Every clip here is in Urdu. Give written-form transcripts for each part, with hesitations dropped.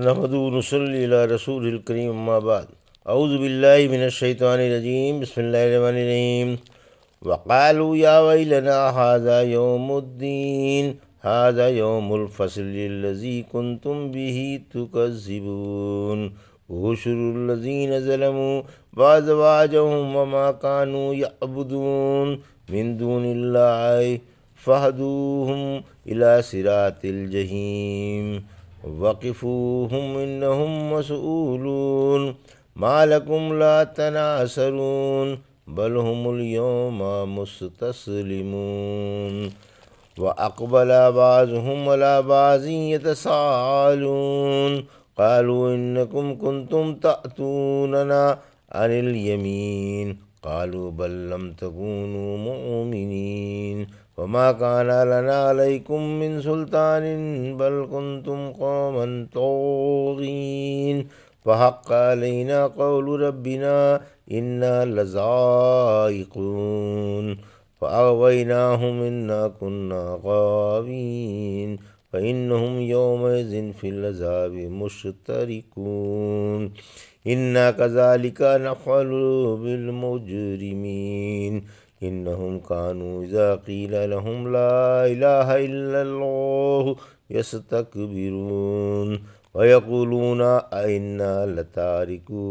نحمدہ و نصلی علی رسول الکریم اما بعد اعوذ باللہ من الشیطان الرجیم بسم اللہ الرحمن الرحیم وقالوا یا ویلنا ھذا یوم الدین ھذا یوم الفصل الذی کنتم به تکذبون احشروا الذین ظلموا وازواجهم وما كانوا یعبدون من دون اللہ فاہدوہم الی صراط الجحیم وقفوہم انہم مسئولون ما لکم لا تناصرون بل ہم اليوم مستسلمون واقبل بعضهم على بعض يتساءلون قالوا انکم کنتم تأتوننا عن الیمین قالوا بل لم تكونوا مؤمنین وما كان لنا عليكم من سلطان بل كنتم قوما طاغين فحق علينا قول ربنا إنا لذائقون فأغويناهم إنا كنا غاوين فإنهم يومئذ في العذاب مشتركون إنا كذلك نفعل بالمجرمين انہم کانوا اذا قیل لهم لا الہ الا اللہ یستکبرون ویقولون ائنا لتارکو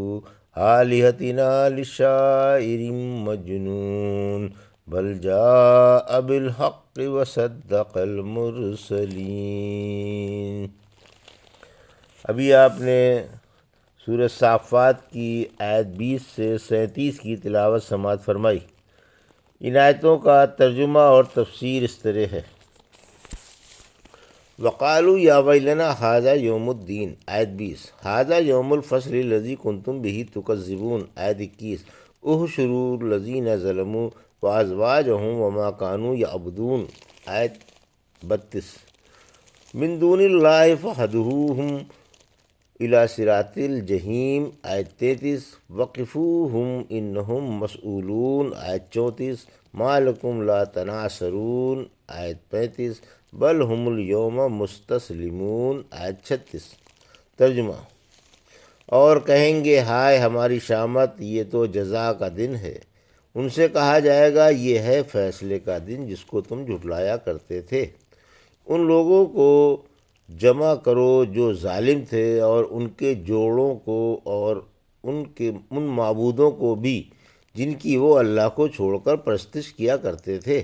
آلہتنا لشاعر مجنون بل جاء بالحق وصدق المرسلین۔ ابھی آپ نے سورہ صافات کی آیت 20 سے 37 کی تلاوت سماعت فرمائی۔ ان آیتوں کا ترجمہ اور تفسیر اس طرح ہے۔ وقالوا یا ویلنا ھذا یوم الدین آیت 20، ھذا یوم الفصل الذی کنتم به تکذبون آیت 21، احشروا الذین ظلموا وازواجهم وما كانوا یعبدون آیت 32، من دون اللہ فاہدوہم الی صراط الجحیم آیت 33، وقفوہم انہم مسئولون آیت 34، ما لکم لا تناصرون آیت 35، بل ہم اليوم مستسلمون آیت 36۔ ترجمہ: اور کہیں گے ہائے ہماری شامت، یہ تو جزا کا دن ہے۔ ان سے کہا جائے گا یہ ہے فیصلے کا دن جس کو تم جھٹلایا کرتے تھے۔ ان لوگوں کو جمع کرو جو ظالم تھے، اور ان کے جوڑوں کو اور ان معبودوں کو بھی جن کی وہ اللہ کو چھوڑ کر پرستش کیا کرتے تھے۔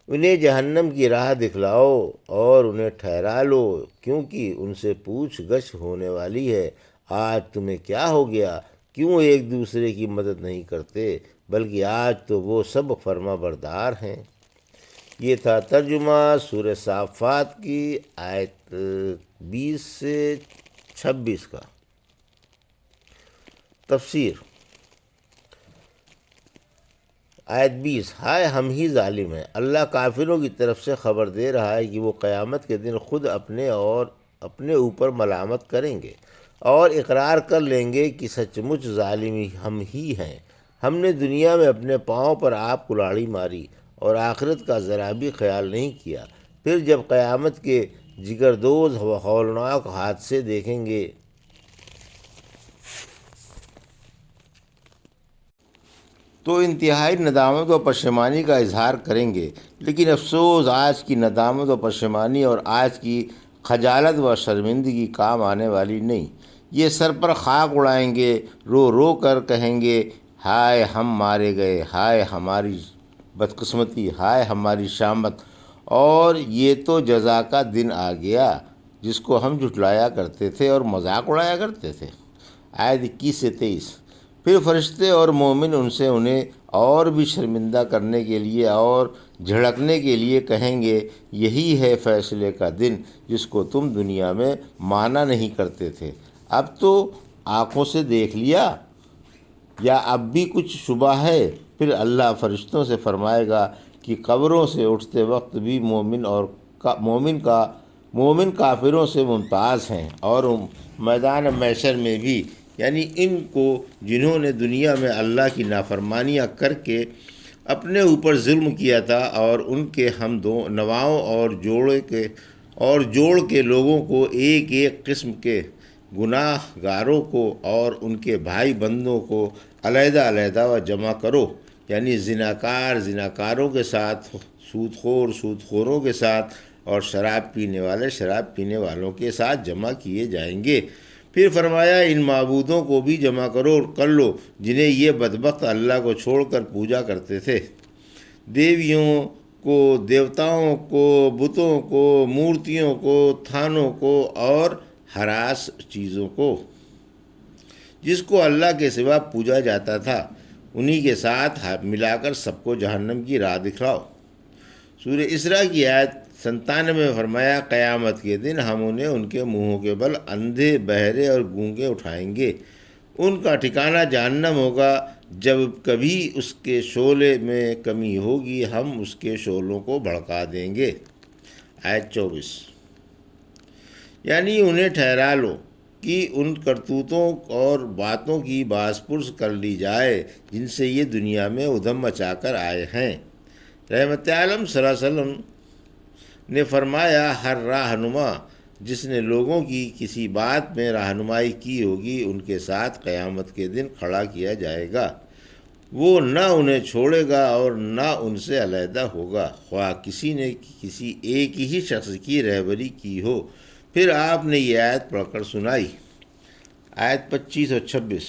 انہیں جہنم کی راہ دکھلاؤ اور انہیں ٹھہرا لو، کیونکہ ان سے پوچھ گچھ ہونے والی ہے۔ آج تمہیں کیا ہو گیا؟ کیوں ایک دوسرے کی مدد نہیں کرتے؟ بلکہ آج تو وہ سب فرما بردار ہیں۔ یہ تھا ترجمہ سورہ صافات کی آیت 20 سے 26 کا۔ تفسیر: آیت 20، ہائے ہم ہی ظالم ہیں۔ اللہ کافروں کی طرف سے خبر دے رہا ہے کہ وہ قیامت کے دن خود اپنے اوپر ملامت کریں گے اور اقرار کر لیں گے کہ سچ مچ ظالم ہم ہی ہیں۔ ہم نے دنیا میں اپنے پاؤں پر آپ کلاڑی ماری اور آخرت کا ذرا بھی خیال نہیں کیا۔ پھر جب قیامت کے جگردوز و ہولناک حادثے دیکھیں گے تو انتہائی ندامت و پشیمانی کا اظہار کریں گے، لیکن افسوس آج کی ندامت و پشیمانی اور آج کی خجالت و شرمندگی کام آنے والی نہیں۔ یہ سر پر خاک اڑائیں گے، رو رو کر کہیں گے ہائے ہم مارے گئے، ہائے ہماری بدقسمتی، ہائے ہماری شامت، اور یہ تو جزا کا دن آ گیا جس کو ہم جھٹلایا کرتے تھے اور مذاق اڑایا کرتے تھے۔ آیت 21 سے 23، پھر فرشتے اور مومن ان سے انہیں اور بھی شرمندہ کرنے کے لیے اور جھڑکنے کے لیے کہیں گے یہی ہے فیصلے کا دن جس کو تم دنیا میں مانا نہیں کرتے تھے۔ اب تو آنکھوں سے دیکھ لیا یا اب بھی کچھ شبہ ہے؟ پھر اللہ فرشتوں سے فرمائے گا کہ قبروں سے اٹھتے وقت بھی مومن کافروں سے ممتاز ہیں، اور میدان محشر میں بھی، یعنی ان کو جنہوں نے دنیا میں اللہ کی نافرمانیاں کر کے اپنے اوپر ظلم کیا تھا، اور ان کے ہم نواؤں اور جوڑ کے لوگوں کو ایک ایک قسم کے گناہ گاروں کو اور ان کے بھائی بندوں کو علیحدہ علیحدہ و جمع کرو، یعنی زناکاروں کے ساتھ، سود خوروں کے ساتھ، اور شراب پینے والے شراب پینے والوں کے ساتھ جمع کیے جائیں گے۔ پھر فرمایا ان معبودوں کو بھی جمع کر لو جنہیں یہ بدبخت اللہ کو چھوڑ کر پوجا کرتے تھے، دیویوں کو، دیوتاؤں کو، بتوں کو، مورتیوں کو، تھانوں کو اور ہراس چیزوں کو، جس کو اللہ کے سوا پوجا جاتا تھا، انہی کے ساتھ ملا کر سب کو جہنم کی راہ دکھلاؤ۔ سورہ اسراء کی آیت 97 میں فرمایا قیامت کے دن ہم انہیں ان کے منہوں کے بل اندھے، بہرے اور گونگے اٹھائیں گے، ان کا ٹھکانہ جہنم ہوگا، جب کبھی اس کے شعلے میں کمی ہوگی ہم اس کے شعلوں کو بھڑکا دیں گے۔ آیت 24، یعنی انہیں ٹھہرا لو کہ ان کرتوتوں اور باتوں کی باز پرس کر لی جائے جن سے یہ دنیا میں ادھم مچا کر آئے ہیں۔ رحمت عالم صلی اللہ علیہ وسلم نے فرمایا ہر رہنما جس نے لوگوں کی کسی بات میں رہنمائی کی ہوگی ان کے ساتھ قیامت کے دن کھڑا کیا جائے گا، وہ نہ انہیں چھوڑے گا اور نہ ان سے علیحدہ ہوگا، خواہ کسی نے کسی ایک ہی شخص کی رہبری کی ہو۔ پھر آپ نے یہ آیت پڑھ کر سنائی، آیت 25 اور 26،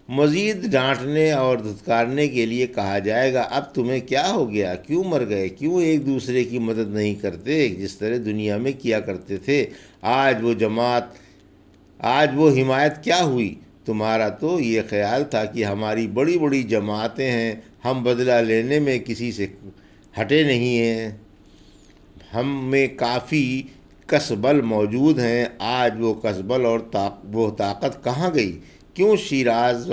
مزید ڈانٹنے اور دھتکارنے کے لیے کہا جائے گا اب تمہیں کیا ہو گیا، کیوں مر گئے، کیوں ایک دوسرے کی مدد نہیں کرتے جس طرح دنیا میں کیا کرتے تھے، آج وہ حمایت کیا ہوئی، تمہارا تو یہ خیال تھا کہ ہماری بڑی بڑی جماعتیں ہیں، ہم بدلہ لینے میں کسی سے ہٹے نہیں ہیں، ہم میں کافی کسبل موجود ہیں، آج وہ کسبل اور وہ طاقت کہاں گئی، کیوں شیراز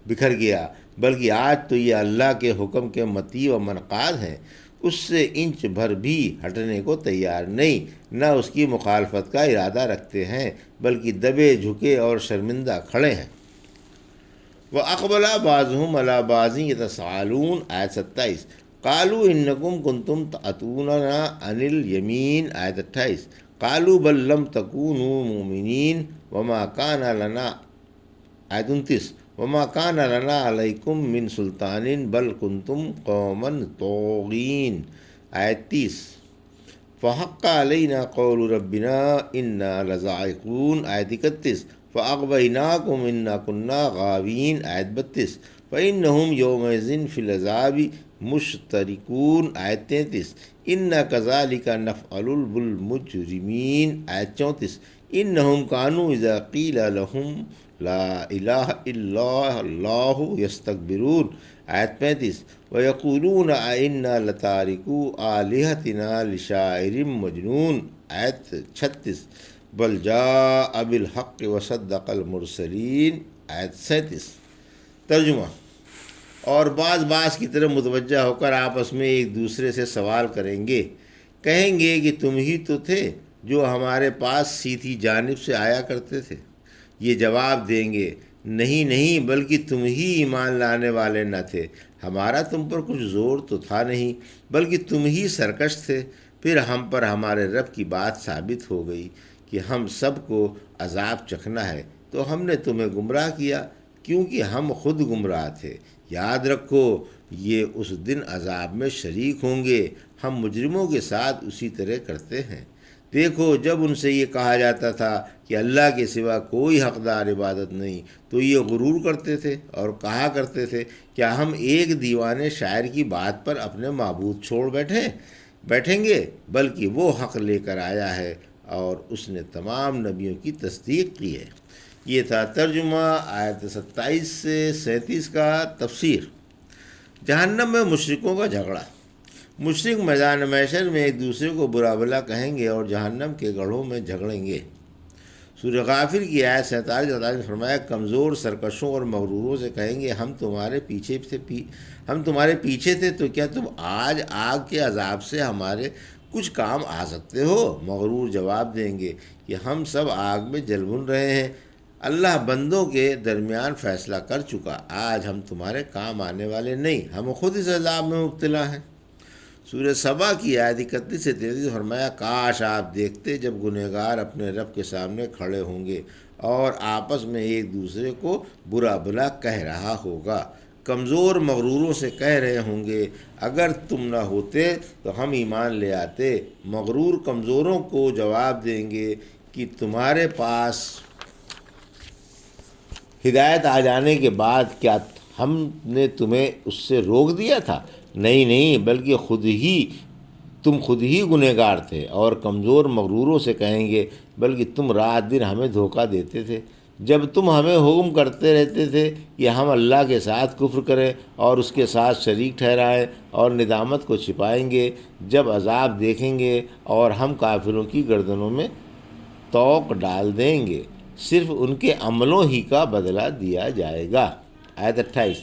بکھر گیا، بلکہ آج تو یہ اللہ کے حکم کے مطیع و منقاد ہیں، اس سے انچ بھر بھی ہٹنے کو تیار نہیں، نہ اس کی مخالفت کا ارادہ رکھتے ہیں، بلکہ دبے جھکے اور شرمندہ کھڑے ہیں۔ وَأَقْبَلَ بَعْضُهُمْ عَلَىٰ بَعْضٍ يَتَسَاءَلُونَ، آیت 27، قالوا انکم کنتم تأتوننا عن الیمین، آیت 28، قالوا بل لم تکونوا مؤمنین وما کان لنا، آیت 29، وما کان لنا علیکم من سلطان بل کنتم قوما طاغین، آیت 30، فحق علینا قول ربنا انا لذائقون، آیت 31، فاغویناکم انا کنا غاوین، آیت 32، فانہم یومئذ فی العذاب مشترکون، آیت 33، انا کذالک نفعل بالمجرمین، آیت 34، انہم کانوا اذا قیل لہم لا الہ الا اللہ یستکبرون، آیت 35، وَيَقُولُونَ أَإِنَّا لَتَارِكُو آلِهَتِنَا لِشَاعِرٍ مَجْنُونٍ، آیت 36، بل جاء بالحق وصدق المرسلین، آیت 37۔ ترجمہ، اور بعض کی طرف متوجہ ہو کر آپس میں ایک دوسرے سے سوال کریں گے، کہیں گے کہ تم ہی تو تھے جو ہمارے پاس سیدھی جانب سے آیا کرتے تھے، یہ جواب دیں گے نہیں بلکہ تم ہی ایمان لانے والے نہ تھے، ہمارا تم پر کچھ زور تو تھا نہیں بلکہ تم ہی سرکش تھے، پھر ہم پر ہمارے رب کی بات ثابت ہو گئی کہ ہم سب کو عذاب چکھنا ہے، تو ہم نے تمہیں گمراہ کیا کیونکہ ہم خود گمراہ تھے، یاد رکھو یہ اس دن عذاب میں شریک ہوں گے، ہم مجرموں کے ساتھ اسی طرح کرتے ہیں۔ دیکھو جب ان سے یہ کہا جاتا تھا کہ اللہ کے سوا کوئی حقدار عبادت نہیں تو یہ غرور کرتے تھے اور کہا کرتے تھے کیا ہم ایک دیوانے شاعر کی بات پر اپنے معبود چھوڑ بیٹھیں گے، بلکہ وہ حق لے کر آیا ہے اور اس نے تمام نبیوں کی تصدیق کی ہے۔ یہ تھا ترجمہ آیت 27 سے 37 کا۔ تفسیر، جہنم میں مشرکوں کا جھگڑا۔ مشرک میدان محشر میں ایک دوسرے کو برا بھلا کہیں گے اور جہنم کے گڑھوں میں جھگڑیں گے۔ سورہ غافر کی آیت 47 نے فرمایا کمزور سرکشوں اور مغروروں سے کہیں گے ہم تمہارے پیچھے تھے تو کیا تم آج آگ کے عذاب سے ہمارے کچھ کام آ سکتے ہو؟ مغرور جواب دیں گے کہ ہم سب آگ میں جل بھن رہے ہیں، اللہ بندوں کے درمیان فیصلہ کر چکا، آج ہم تمہارے کام آنے والے نہیں، ہم خود اس عذاب میں مبتلا ہیں۔ سورہ سبا کی آیت 31 سے 33 فرمایا کاش آپ دیکھتے جب گنہگار اپنے رب کے سامنے کھڑے ہوں گے اور آپس میں ایک دوسرے کو برا بھلا کہہ رہا ہوگا، کمزور مغروروں سے کہہ رہے ہوں گے اگر تم نہ ہوتے تو ہم ایمان لے آتے۔ مغرور کمزوروں کو جواب دیں گے کہ تمہارے پاس ہدایت آ جانے کے بعد کیا ہم نے تمہیں اس سے روک دیا تھا؟ نہیں نہیں، بلکہ تم خود ہی گنہگار تھے۔ اور کمزور مغروروں سے کہیں گے بلکہ تم رات دن ہمیں دھوکہ دیتے تھے، جب تم ہمیں حکم کرتے رہتے تھے کہ ہم اللہ کے ساتھ کفر کریں اور اس کے ساتھ شریک ٹھہرائیں اور ندامت کو چھپائیں گے جب عذاب دیکھیں گے، اور ہم کافروں کی گردنوں میں توق ڈال دیں گے، صرف ان کے عملوں ہی کا بدلہ دیا جائے گا۔ آیت 28۔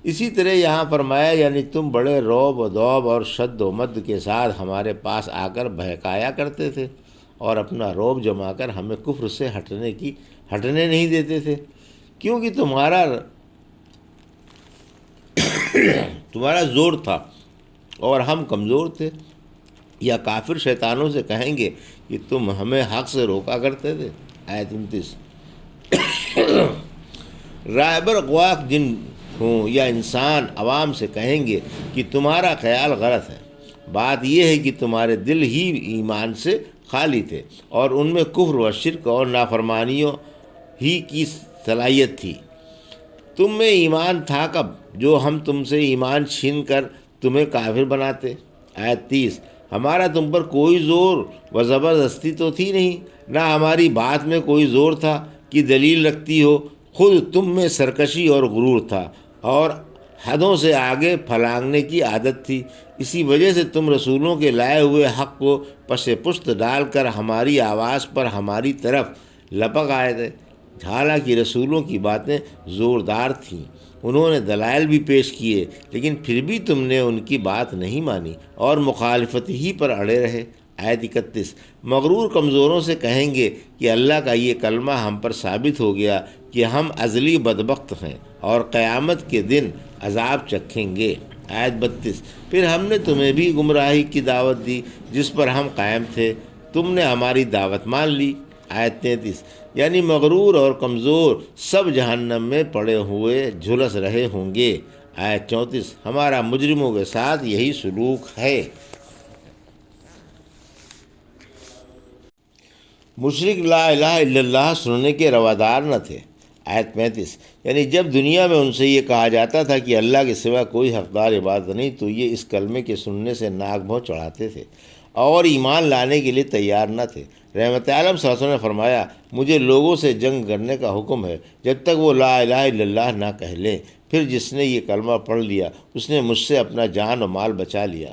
اسی طرح یہاں فرمایا یعنی تم بڑے رعب و ذعب اور شد و مد کے ساتھ ہمارے پاس آ کر بہکایا کرتے تھے اور اپنا رعب جما کر ہمیں کفر سے ہٹنے نہیں دیتے تھے، کیونکہ تمہارا زور تھا اور ہم کمزور تھے۔ یا کافر شیطانوں سے کہیں گے کہ تم ہمیں حق سے روکا کرتے تھے۔ آیت 29۔ رہبر گواہ جن ہوں یا انسان عوام سے کہیں گے کہ تمہارا خیال غلط ہے، بات یہ ہے کہ تمہارے دل ہی ایمان سے خالی تھے اور ان میں کفر و شرک اور نافرمانیوں ہی کی صلاحیت تھی۔ تم میں ایمان تھا کب جو ہم تم سے ایمان چھین کر تمہیں کافر بناتے؟ آیت 30۔ ہمارا تم پر کوئی زور و زبردستی تو تھی نہیں، نہ ہماری بات میں کوئی زور تھا کہ دلیل رکھتی ہو، خود تم میں سرکشی اور غرور تھا اور حدوں سے آگے پھلانگنے کی عادت تھی، اسی وجہ سے تم رسولوں کے لائے ہوئے حق کو پس پشت ڈال کر ہماری آواز پر ہماری طرف لپک آئے تھے۔ حالانکہ رسولوں کی باتیں زوردار تھیں، انہوں نے دلائل بھی پیش کیے، لیکن پھر بھی تم نے ان کی بات نہیں مانی اور مخالفت ہی پر اڑے رہے۔ آیت 31۔ مغرور کمزوروں سے کہیں گے کہ اللہ کا یہ کلمہ ہم پر ثابت ہو گیا کہ ہم ازلی بدبخت ہیں اور قیامت کے دن عذاب چکھیں گے۔ آیت 32۔ پھر ہم نے تمہیں بھی گمراہی کی دعوت دی جس پر ہم قائم تھے، تم نے ہماری دعوت مان لی۔ آیت 33۔ یعنی مغرور اور کمزور سب جہنم میں پڑے ہوئے جھلس رہے ہوں گے۔ آیت 34۔ ہمارا مجرموں کے ساتھ یہی سلوک ہے۔ مشرک لا الہ الا اللہ سننے کے روادار نہ تھے۔ آیت 35۔ یعنی جب دنیا میں ان سے یہ کہا جاتا تھا کہ اللہ کے سوا کوئی حقدار عبادت نہیں تو یہ اس کلمے کے سننے سے ناک بھوں چڑھاتے تھے اور ایمان لانے کے لیے تیار نہ تھے۔ رحمت عالم صلی اللہ علیہ وسلم نے فرمایا مجھے لوگوں سے جنگ کرنے کا حکم ہے جب تک وہ لا الہ الا اللہ نہ کہہ لیں، پھر جس نے یہ کلمہ پڑھ لیا اس نے مجھ سے اپنا جان و مال بچا لیا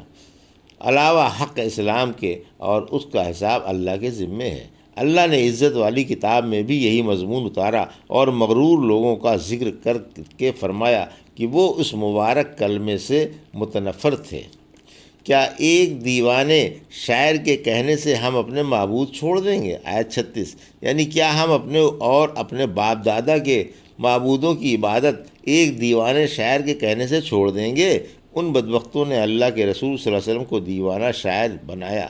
علاوہ حق اسلام کے، اور اس کا حساب اللہ کے ذمے ہے۔ اللہ نے عزت والی کتاب میں بھی یہی مضمون اتارا اور مغرور لوگوں کا ذکر کر کے فرمایا کہ وہ اس مبارک کلمے سے متنفر تھے۔ کیا ایک دیوانے شاعر کے کہنے سے ہم اپنے معبود چھوڑ دیں گے؟ آیت 36۔ یعنی کیا ہم اپنے باپ دادا کے معبودوں کی عبادت ایک دیوانے شاعر کے کہنے سے چھوڑ دیں گے؟ ان بدبختوں نے اللہ کے رسول صلی اللہ علیہ وسلم کو دیوانہ شاعر بنایا،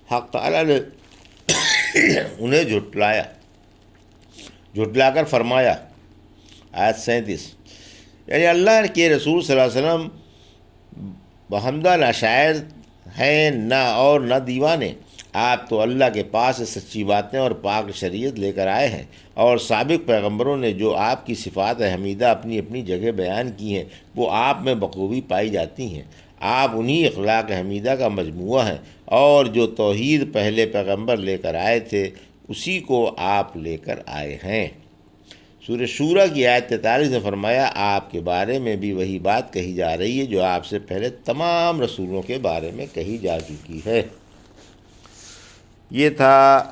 حق تعالیٰ نے انہیں جھٹلا کر فرمایا۔ آیت 37۔ یعنی اللہ کے رسول صلی اللہ علیہ وسلم بحمدہ نہ شاعر ہیں نہ دیوانے، آپ تو اللہ کے پاس سچی باتیں اور پاک شریعت لے کر آئے ہیں، اور سابق پیغمبروں نے جو آپ کی صفات حمیدہ اپنی اپنی جگہ بیان کی ہیں وہ آپ میں بخوبی پائی جاتی ہیں۔ آپ انہی اخلاق حمیدہ کا مجموعہ ہیں، اور جو توحید پہلے پیغمبر لے کر آئے تھے اسی کو آپ لے کر آئے ہیں۔ سورہ شورا کی آیت 43 نے فرمایا آپ کے بارے میں بھی وہی بات کہی جا رہی ہے جو آپ سے پہلے تمام رسولوں کے بارے میں کہی جا چکی ہے۔ یہ تھا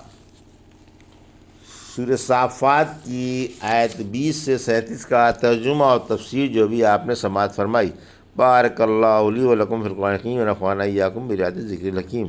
سورہ صافات کی آیت 20 سے 37 کا ترجمہ اور تفسیر جو بھی آپ نے سماعت فرمائی۔ بارک اللہ لی و لکم فی القرآن الحکیم و نفعنی وایاکم بآیات الذکر الحکیم۔